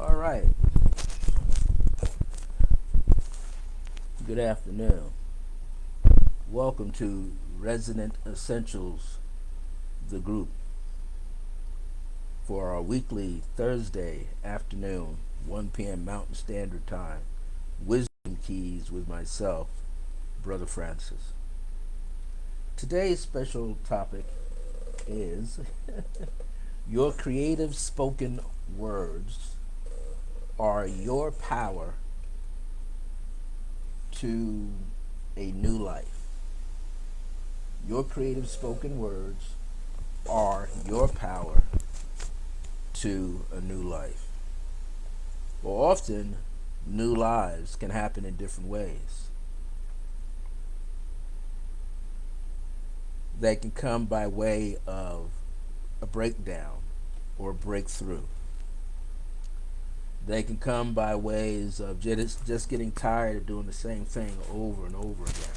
All right. Good afternoon. Welcome to Resident Essentials, the group, for our weekly Thursday afternoon, 1 p.m. Mountain Standard Time, Wisdom Keys with myself, Brother Francis. Today's special topic is your creative spoken words are your power to a new life. Your creative spoken words are your power to a new life. Well, often, new lives can happen in different ways. They can come by way of a breakdown or a breakthrough. They can come by ways of just getting tired of doing the same thing over and over again.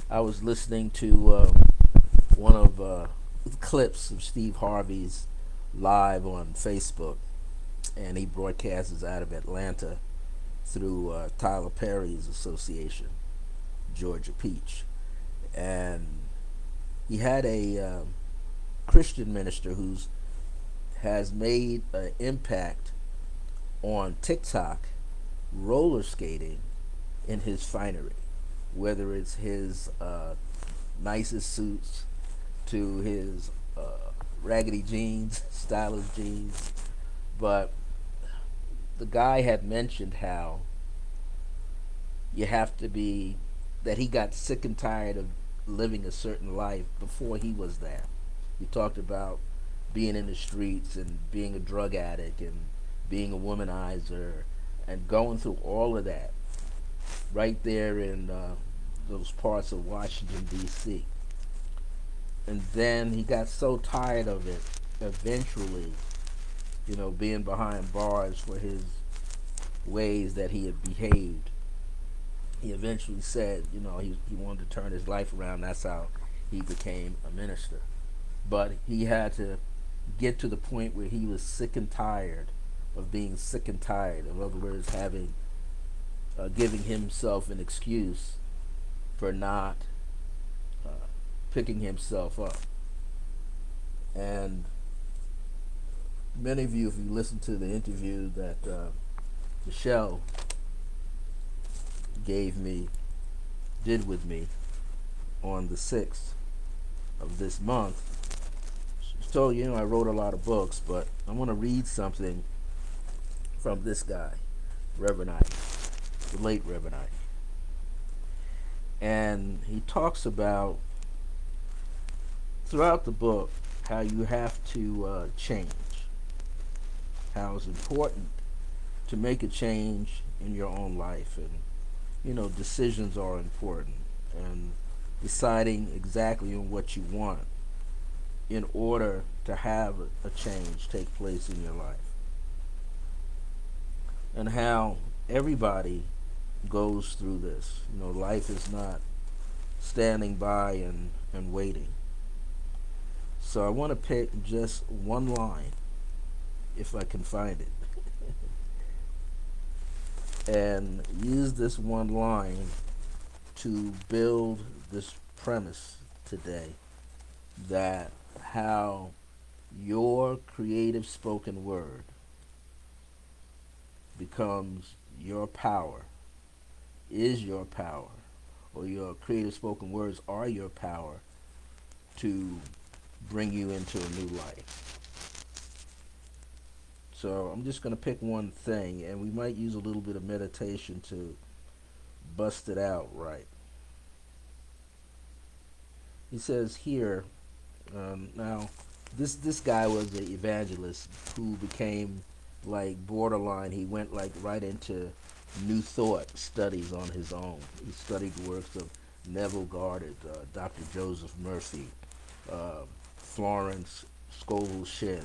I was listening to one of the clips of Steve Harvey's live on Facebook, and he broadcasts out of Atlanta through Tyler Perry's association, Georgia Peach. And he had a Christian minister who's has made an impact on TikTok roller skating in his finery, whether it's his nicest suits to his raggedy jeans, stylish jeans. But the guy had mentioned how you have to be, that he got sick and tired of living a certain life before he was there. He talked about being in the streets and being a drug addict and being a womanizer and going through all of that right there in those parts of Washington, D.C. And then he got so tired of it, eventually, being behind bars for his ways that he had behaved. He eventually said, he wanted to turn his life around. That's how he became a minister. But he had to get to the point where he was sick and tired of being sick and tired. In other words, giving himself an excuse for not picking himself up. And many of you, if you listen to the interview that Michelle did with me on the 6th of this month, she told I wrote a lot of books, but I want to read something from this guy, Reverend Ike, the late Reverend Ike. And he talks about, throughout the book, how you have to change, how it's important to make a change in your own life. And, decisions are important, and deciding exactly on what you want in order to have a change take place in your life. And how everybody goes through this. Life is not standing by and waiting. So I want to pick just one line, if I can find it, and use this one line to build this premise today, that how your creative spoken word becomes your power, is your power, or your creative spoken words are your power to bring you into a new life. So I'm just going to pick one thing, and we might use a little bit of meditation to bust it out right. He says here, now this guy was an evangelist who became like borderline. He went like right into New Thought studies on his own. He studied the works of Neville Goddard, Dr. Joseph Murphy, Florence Scovel Shinn,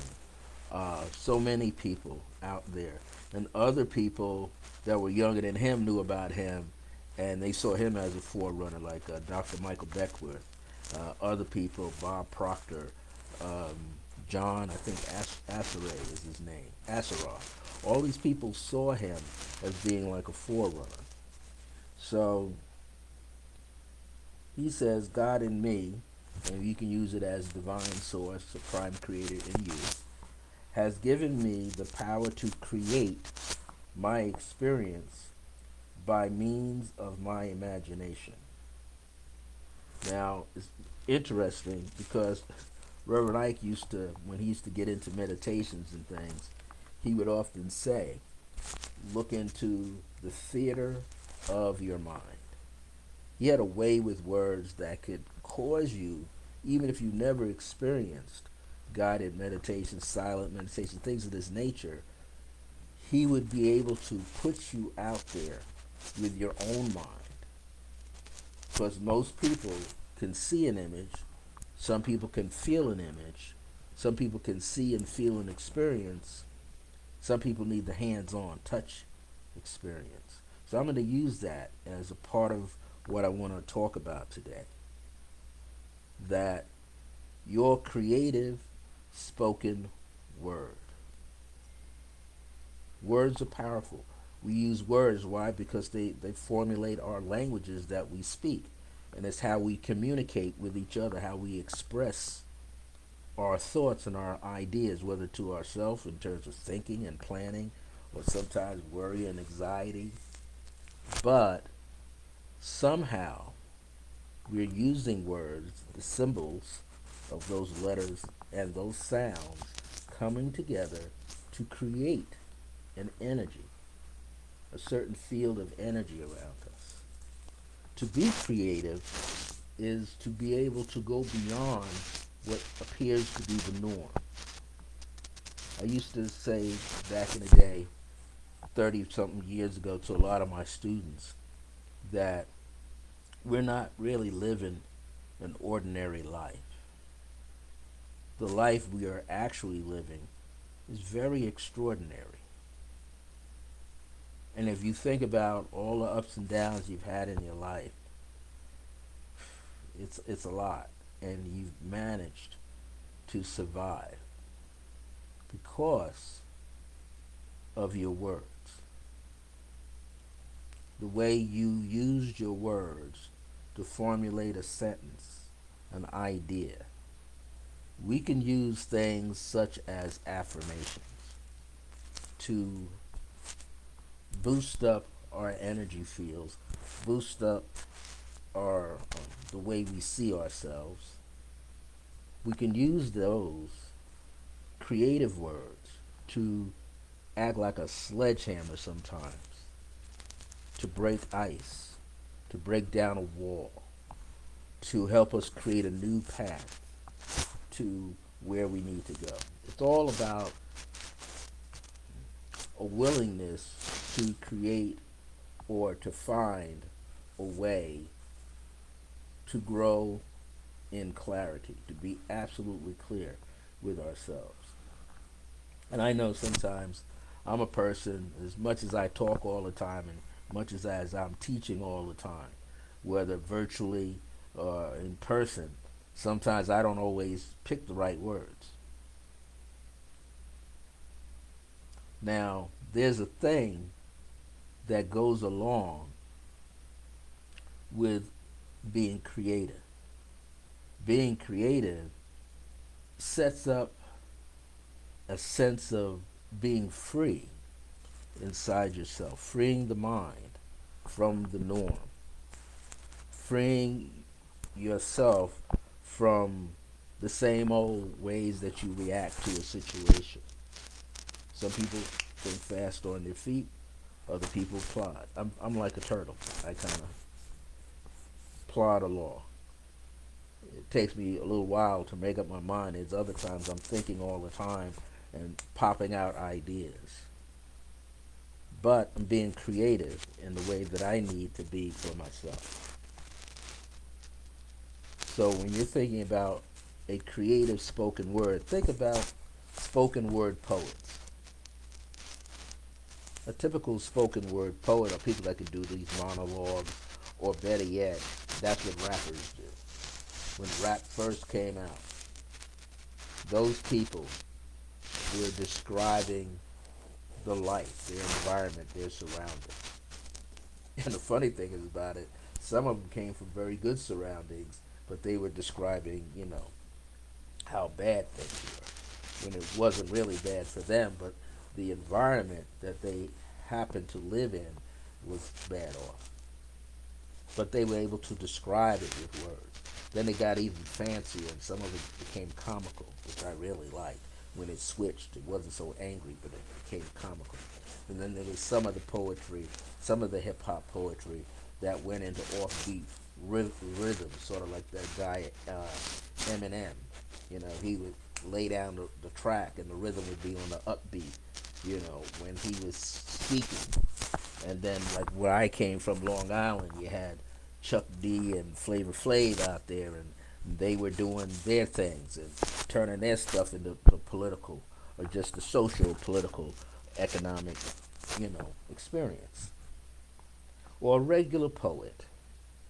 so many people out there. And other people that were younger than him knew about him, and they saw him as a forerunner, like Dr. Michael Beckwith. Other people, Bob Proctor, John, I think Asseray is his name, Asserah. All these people saw him as being like a forerunner. So he says, God in me, and you can use it as divine source, a prime creator in you, has given me the power to create my experience by means of my imagination. Now, it's interesting because Reverend Ike used to, when he used to get into meditations and things, he would often say, look into the theater of your mind. He had a way with words that could cause you, even if you never experienced guided meditation, silent meditation, things of this nature, he would be able to put you out there with your own mind. Because most people can see an image, some people can feel an image, some people can see and feel an experience, some people need the hands-on touch experience. So I'm going to use that as a part of what I want to talk about today. That your creative spoken word. Words are powerful. We use words, why? Because they formulate our languages that we speak. And it's how we communicate with each other, how we express our thoughts and our ideas, whether to ourselves in terms of thinking and planning, or sometimes worry and anxiety. But somehow we're using words, the symbols of those letters and those sounds coming together to create an energy, a certain field of energy around us. To be creative is to be able to go beyond what appears to be the norm. I used to say back in the day, 30-something years ago, to a lot of my students that we're not really living an ordinary life. The life we are actually living is very extraordinary. And if you think about all the ups and downs you've had in your life, it's a lot. And you've managed to survive because of your words. The way you used your words to formulate a sentence, an idea. We can use things such as affirmations to boost up our energy fields, boost up our the way we see ourselves. We can use those creative words to act like a sledgehammer sometimes, to break ice, to break down a wall, to help us create a new path to where we need to go. It's all about a willingness to create or to find a way to grow in clarity, to be absolutely clear with ourselves. And I know sometimes I'm a person, as much as I talk all the time and much as I'm teaching all the time, whether virtually or in person, sometimes I don't always pick the right words. Now, there's a thing that goes along with being creative. Being creative sets up a sense of being free inside yourself, freeing the mind from the norm, freeing yourself from the same old ways that you react to a situation. Some people think fast on their feet, other people plod. I'm like a turtle. I kind of plod along. It takes me a little while to make up my mind. There's other times I'm thinking all the time and popping out ideas. But I'm being creative in the way that I need to be for myself. So when you're thinking about a creative spoken word, think about spoken word poets. A typical spoken word poet are people that can do these monologues, or better yet, that's what rappers do. When rap first came out, those people were describing the life, their environment, their surroundings. And the funny thing is about it, some of them came from very good surroundings, but they were describing, how bad things were, when it wasn't really bad for them, but the environment that they happened to live in was bad off. But they were able to describe it with words. Then it got even fancier, and some of it became comical, which I really liked. When it switched, it wasn't so angry, but it became comical. And then there was some of the poetry, some of the hip hop poetry that went into offbeat rhythm, sort of like that guy Eminem. He would lay down the track, and the rhythm would be on the upbeat. When he was speaking. And then, like where I came from, Long Island, you had Chuck D and Flavor Flav out there, and they were doing their things and turning their stuff into the political or just the social, political, economic, experience. Or a regular poet,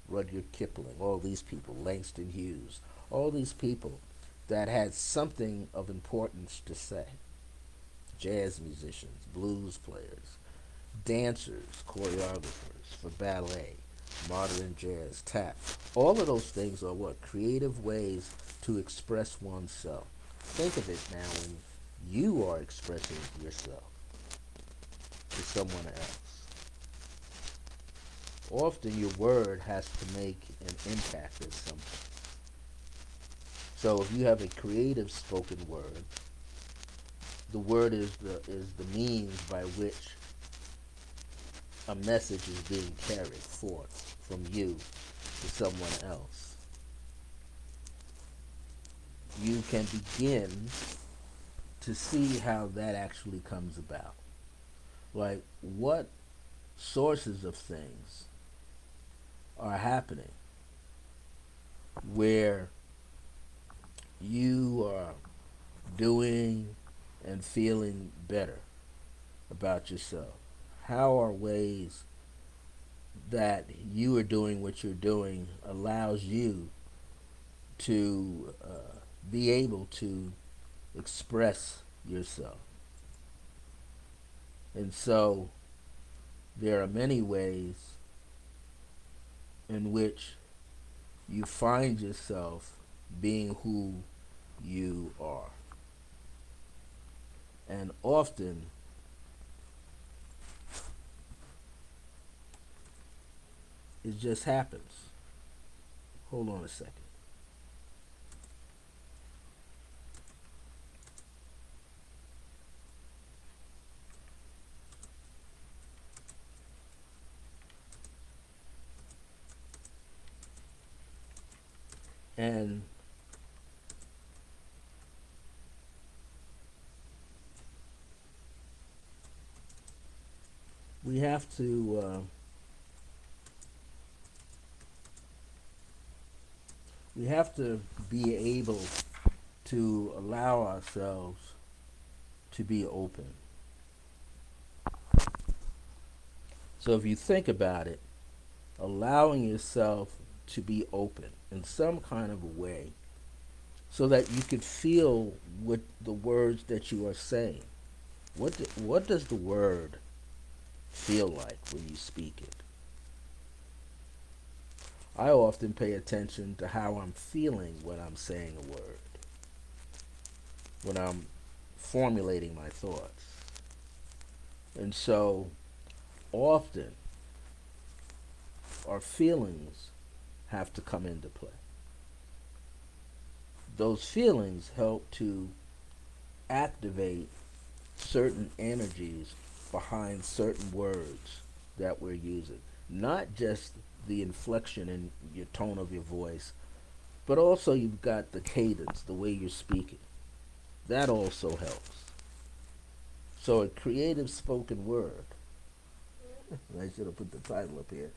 Rudyard Kipling, all these people, Langston Hughes, all these people that had something of importance to say. Jazz musicians, blues players, dancers, choreographers for ballet, modern jazz, tap. All of those things are what? Creative ways to express oneself. Think of it now when you are expressing yourself to someone else. Often your word has to make an impact at some point. So if you have a creative spoken word, the word is the means by which a message is being carried forth from you to someone else. You can begin to see how that actually comes about. Like, what sources of things are happening where you are doing and feeling better about yourself? How are ways that you are doing what you're doing allows you to be able to express yourself? And so there are many ways in which you find yourself being who you are. And often it just happens. Hold on a second. And we have to be able to allow ourselves to be open. So if you think about it, allowing yourself to be open in some kind of a way so that you could feel what the words that you are saying. What does the word feel like when you speak it? I often pay attention to how I'm feeling when I'm saying a word, when I'm formulating my thoughts. And so often our feelings have to come into play. Those feelings help to activate certain energies behind certain words that we're using. Not just the inflection in your tone of your voice, but also you've got the cadence, the way you're speaking. That also helps. So a creative spoken word, I should have put the title up here.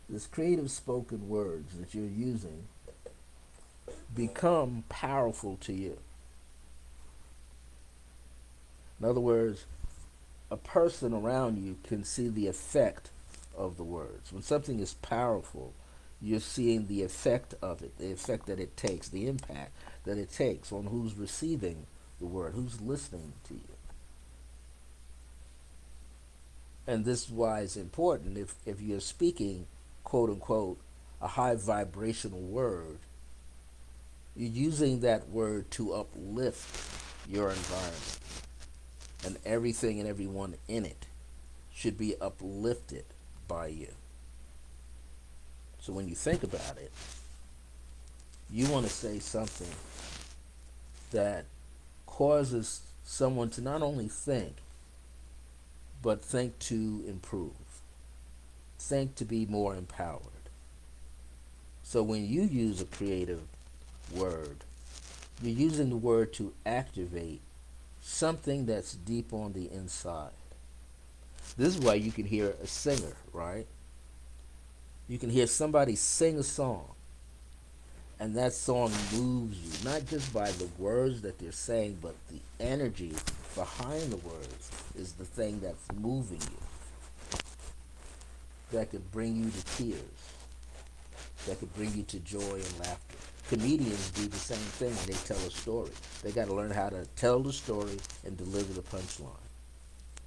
This creative spoken words that you're using become powerful to you. In other words, a person around you can see the effect of the words. When something is powerful, you're seeing the effect of it, the effect that it takes, the impact that it takes on who's receiving the word, who's listening to you. And this is why it's important. If you're speaking, quote unquote, a high vibrational word, you're using that word to uplift your environment. And everything and everyone in it should be uplifted by you. So when you think about it, you want to say something that causes someone to not only think, but think to improve, think to be more empowered. So when you use a creative word, you're using the word to activate something that's deep on the inside. This is why you can hear a singer, right? You can hear somebody sing a song, and that song moves you, not just by the words that they're saying, but the energy behind the words is the thing that's moving you, that could bring you to tears, that could bring you to joy and laughter. Comedians do the same thing when they tell a story. They got to learn how to tell the story and deliver the punchline,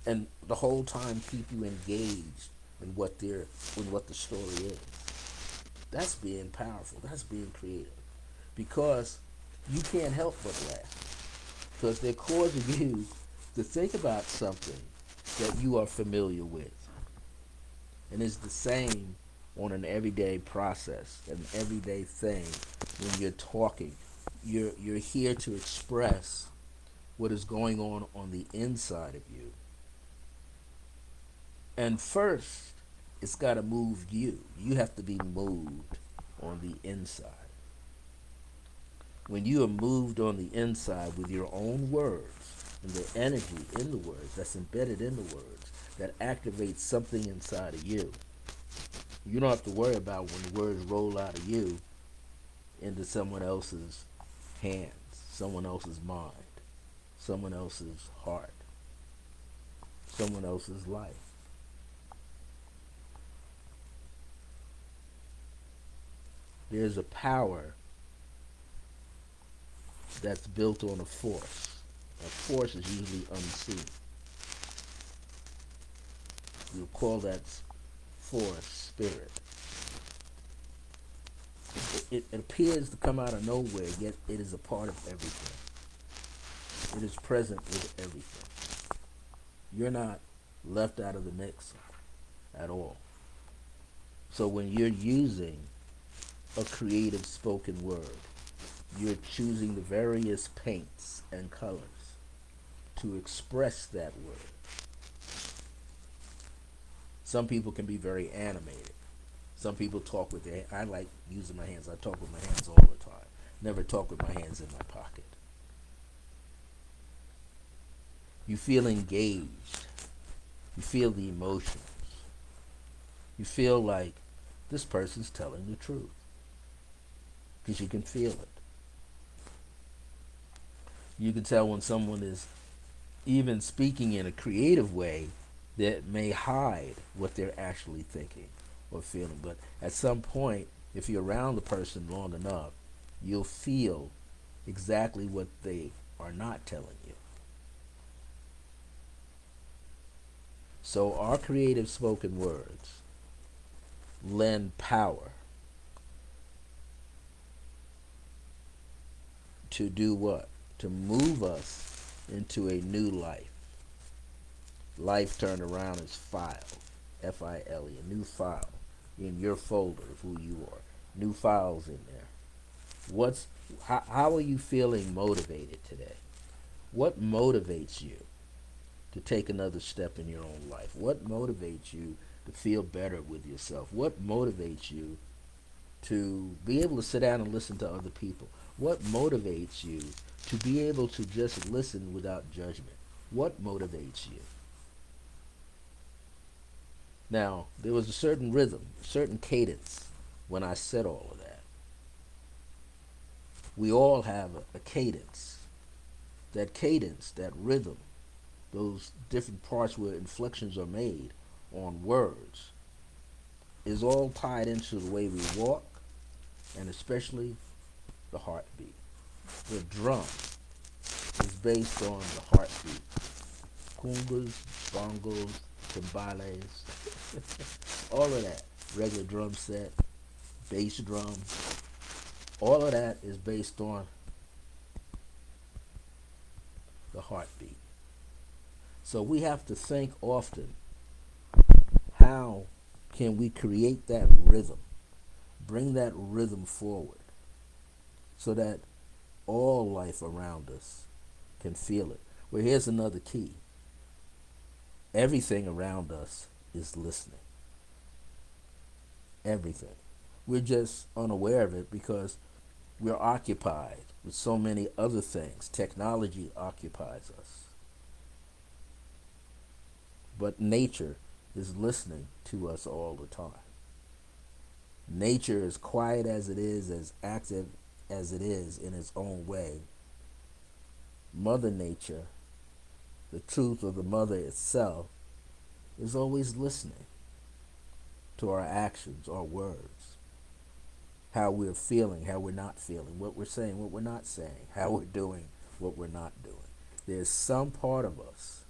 and the whole time keep you engaged in what the story is. That's being powerful. That's being creative, because you can't help but laugh, because they're causing you to think about something that you are familiar with, and it's the same on an everyday process, an everyday thing. When you're talking, you're here to express what is going on the inside of you. And first, it's got to move you. You have to be moved on the inside. When you are moved on the inside with your own words and the energy in the words that's embedded in the words that activates something inside of you, you don't have to worry about when the words roll out of you into someone else's hands, someone else's mind, someone else's heart, someone else's life. There's a power that's built on a force. A force is usually unseen. We'll call that force spirit. It appears to come out of nowhere, yet it is a part of everything. It is present with everything. You're not left out of the mix at all. So when you're using a creative spoken word, you're choosing the various paints and colors to express that word. Some people can be very animated. Some people talk with their, I like using my hands. I talk with my hands all the time. Never talk with my hands in my pocket. You feel engaged. You feel the emotions. You feel like this person's telling the truth, because you can feel it. You can tell when someone is even speaking in a creative way that may hide what they're actually thinking or feeling. But at some point, if you're around the person long enough, you'll feel exactly what they are not telling you. So our creative spoken words lend power to do what? To move us into a new life. Life turned around is file, F-I-L-E, a new file in your folder of who you are. New files in there. How are you feeling motivated today? What motivates you to take another step in your own life? What motivates you to feel better with yourself? What motivates you to be able to sit down and listen to other people? What motivates you to be able to just listen without judgment? What motivates you? Now, there was a certain rhythm, a certain cadence when I said all of that. We all have a cadence. That cadence, that rhythm, those different parts where inflections are made on words, is all tied into the way we walk, and especially the heartbeat. The drum is based on the heartbeat. Congas, bongos, timbales, all of that. Regular drum set, bass drum, all of that is based on the heartbeat. So we have to think often, how can we create that rhythm, bring that rhythm forward so that all life around us can feel it. Well, here's another key. Everything around us is listening. Everything. We're just unaware of it because we're occupied with so many other things. Technology occupies us. But nature is listening to us all the time. Nature, as quiet as it is, as active as it is in its own way, Mother Nature, the truth of the mother itself, is always listening to our actions, our words, how we're feeling, how we're not feeling, what we're saying, what we're not saying, how we're doing, what we're not doing. There's some part of us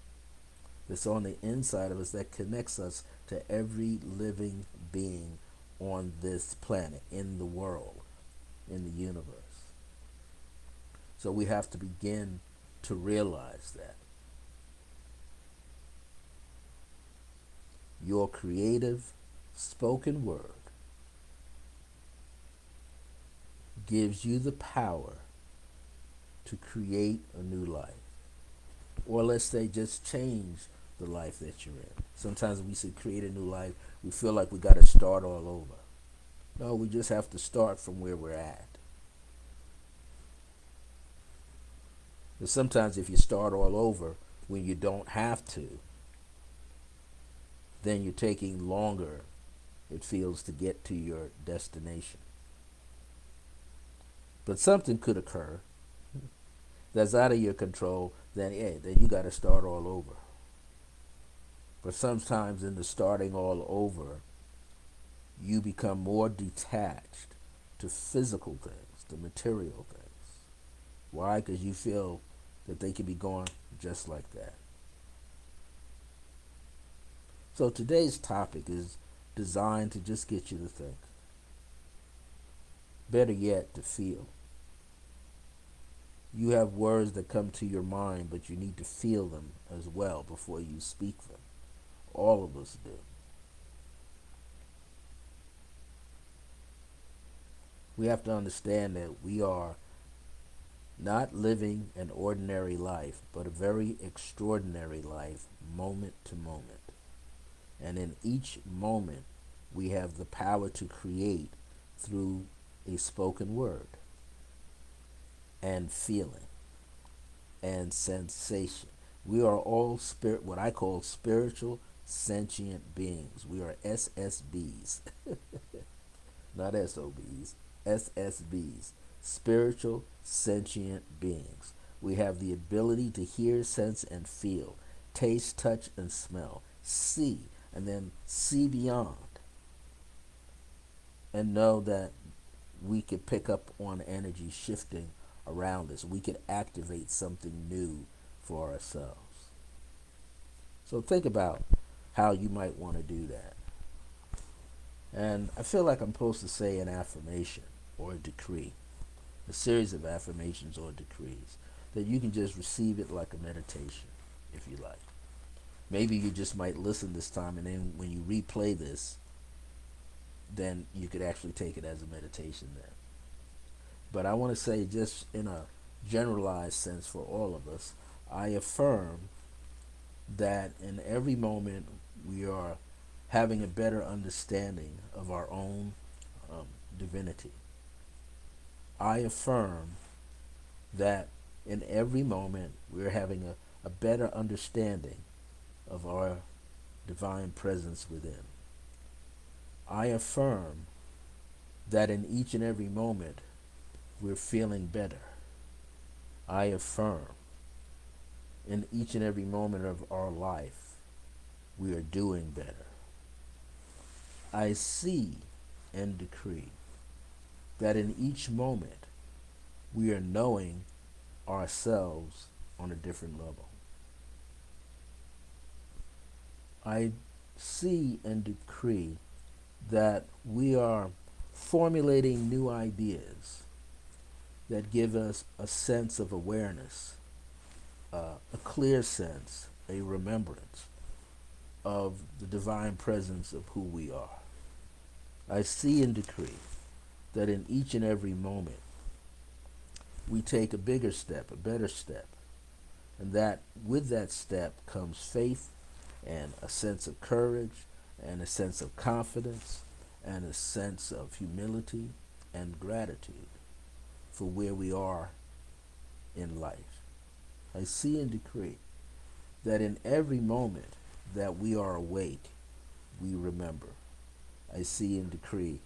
that's on the inside of us that connects us to every living being on this planet, in the world, in the universe. So we have to begin to realize that. Your creative spoken word gives you the power to create a new life. Or let's say just change the life that you're in. Sometimes when we say create a new life, we feel like we got to start all over. No, we just have to start from where we're at. But sometimes if you start all over when you don't have to, then you're taking longer, it feels, to get to your destination. But something could occur that's out of your control, then you got to start all over. But sometimes in the starting all over, you become more detached to physical things, to material things. Why? Because you feel that they can be gone just like that. So today's topic is designed to just get you to think. Better yet, to feel. You have words that come to your mind, but you need to feel them as well before you speak them. All of us do. We have to understand that we are not living an ordinary life, but a very extraordinary life, moment to moment. And in each moment, we have the power to create through a spoken word and feeling and sensation. We are all what I call spiritual sentient beings. We are SSBs, not SOBs, SSBs, spiritual sentient beings. We have the ability to hear, sense, and feel, taste, touch, and smell, see, and then see beyond, and know that we could pick up on energy shifting around us. We could activate something new for ourselves. So think about how you might want to do that. And I feel like I'm supposed to say an affirmation or a decree, a series of affirmations or decrees, that you can just receive it like a meditation, if you like. Maybe you just might listen this time, and then when you replay this, then you could actually take it as a meditation then. But I want to say, just in a generalized sense for all of us, I affirm that in every moment we are having a better understanding of our own divinity. I affirm that in every moment we're having a better understanding of our divine presence within. I affirm that in each and every moment we're feeling better. I affirm in each and every moment of our life we are doing better. I see and decree that in each moment We are knowing ourselves on a different level. I see and decree that we are formulating new ideas that give us a sense of awareness, a clear sense, a remembrance of the divine presence of who we are. I see and decree that in each and every moment we take a bigger step, a better step, and that with that step comes faith and a sense of courage and a sense of confidence and a sense of humility and gratitude for where we are in life. I see and decree that in every moment that we are awake, we remember. I see and decree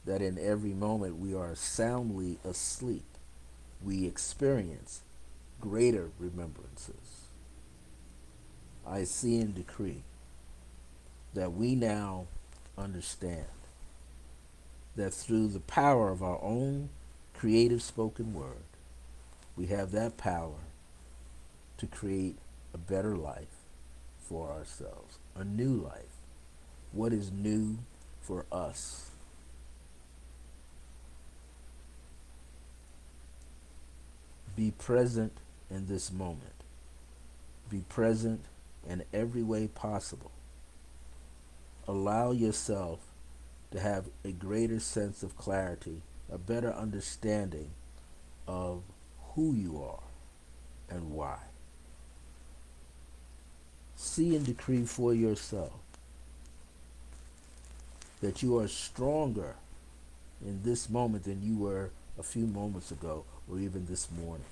that in every moment we are soundly asleep, we experience greater remembrances. I see and decree that we now understand that through the power of our own creative spoken word, we have that power to create a better life for ourselves, a new life. What is new for us? Be present in this moment. Be present in every way possible. Allow yourself to have a greater sense of clarity, a better understanding of who you are and why. See and decree for yourself that you are stronger in this moment than you were a few moments ago or even this morning.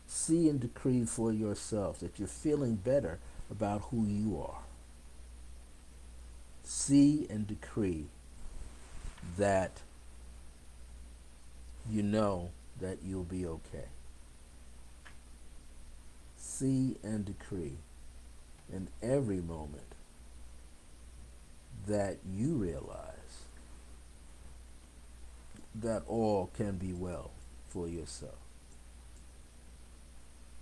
See and decree for yourself that you're feeling better about who you are. See and decree that you know that you'll be okay. See and decree in every moment that you realize that all can be well for yourself.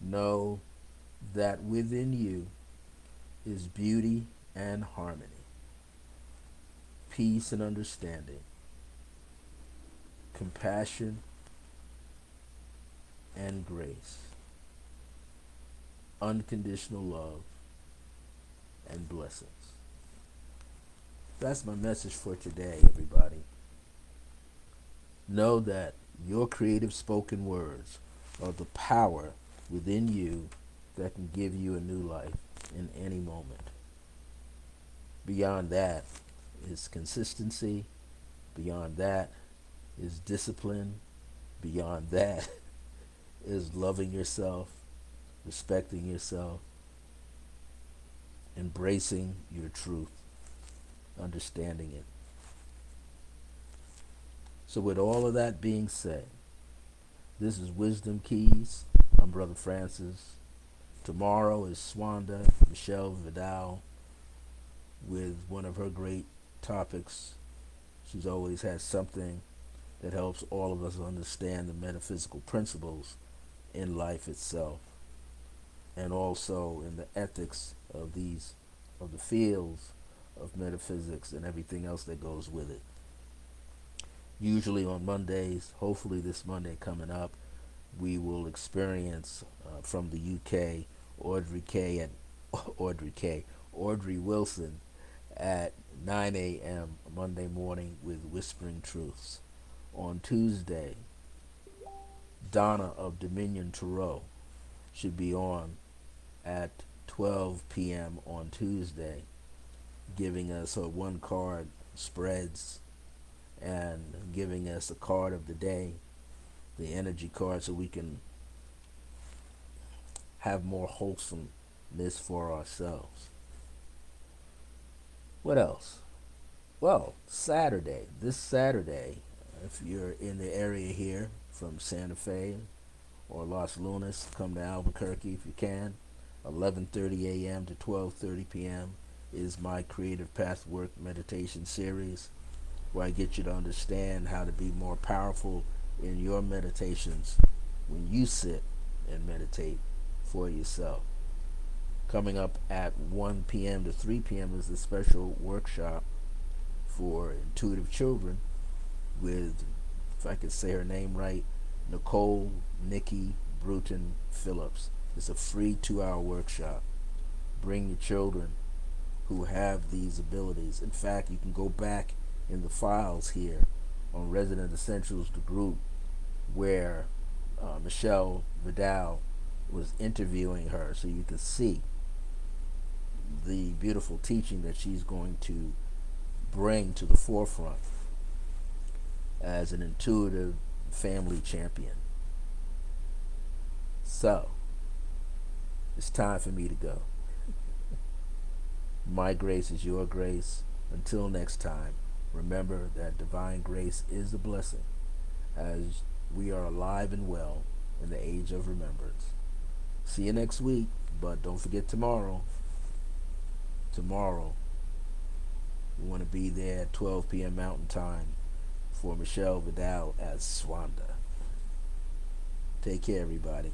Know that within you is beauty and harmony, peace and understanding, compassion and grace, unconditional love and blessings. That's my message for today, everybody. Know that your creative spoken words are the power within you that can give you a new life in any moment. Beyond that is consistency. Beyond that is discipline. Beyond that is loving yourself, respecting yourself, embracing your truth, understanding it. So with all of that being said, this is Wisdom Keys. I'm Brother Francis. Tomorrow is Swanda Michelle Vidal with one of her great topics. She's always has something that helps all of us understand the metaphysical principles in life itself and also in the ethics of the fields of metaphysics and everything else that goes with it. Usually on Mondays, hopefully this Monday coming up, we will experience from the UK Audrey Wilson at 9 a.m. Monday morning with Whispering Truths. On Tuesday, Donna of Dominion Tarot should be on at 12 p.m. on Tuesday, giving us her one card spreads and giving us a card of the day, the energy card, so we can have more wholesomeness for ourselves. What else? Well, this Saturday, if you're in the area here from Santa Fe or Los Lunas, come to Albuquerque if you can. 11:30 a.m. to 12:30 p.m. is my Creative Path Work meditation series. where I get you to understand how to be more powerful in your meditations when you sit and meditate for yourself. Coming up at 1 p.m. to 3 p.m. is a special workshop for intuitive children with, if I could say her name right, Nicole Nikki Bruton Phillips. It's a free 2-hour workshop. Bring your children who have these abilities. In fact, you can go back in the files here on Resident Essentials, the group, where Michelle Vidal was interviewing her, so you can see the beautiful teaching that she's going to bring to the forefront as an intuitive family champion. So, it's time for me to go. My grace is your grace. Until next time, remember that divine grace is a blessing as we are alive and well in the age of remembrance. See you next week, but don't forget tomorrow. Tomorrow, we want to be there at 12 p.m. Mountain Time for Michelle Vidal as Swanda. Take care, everybody.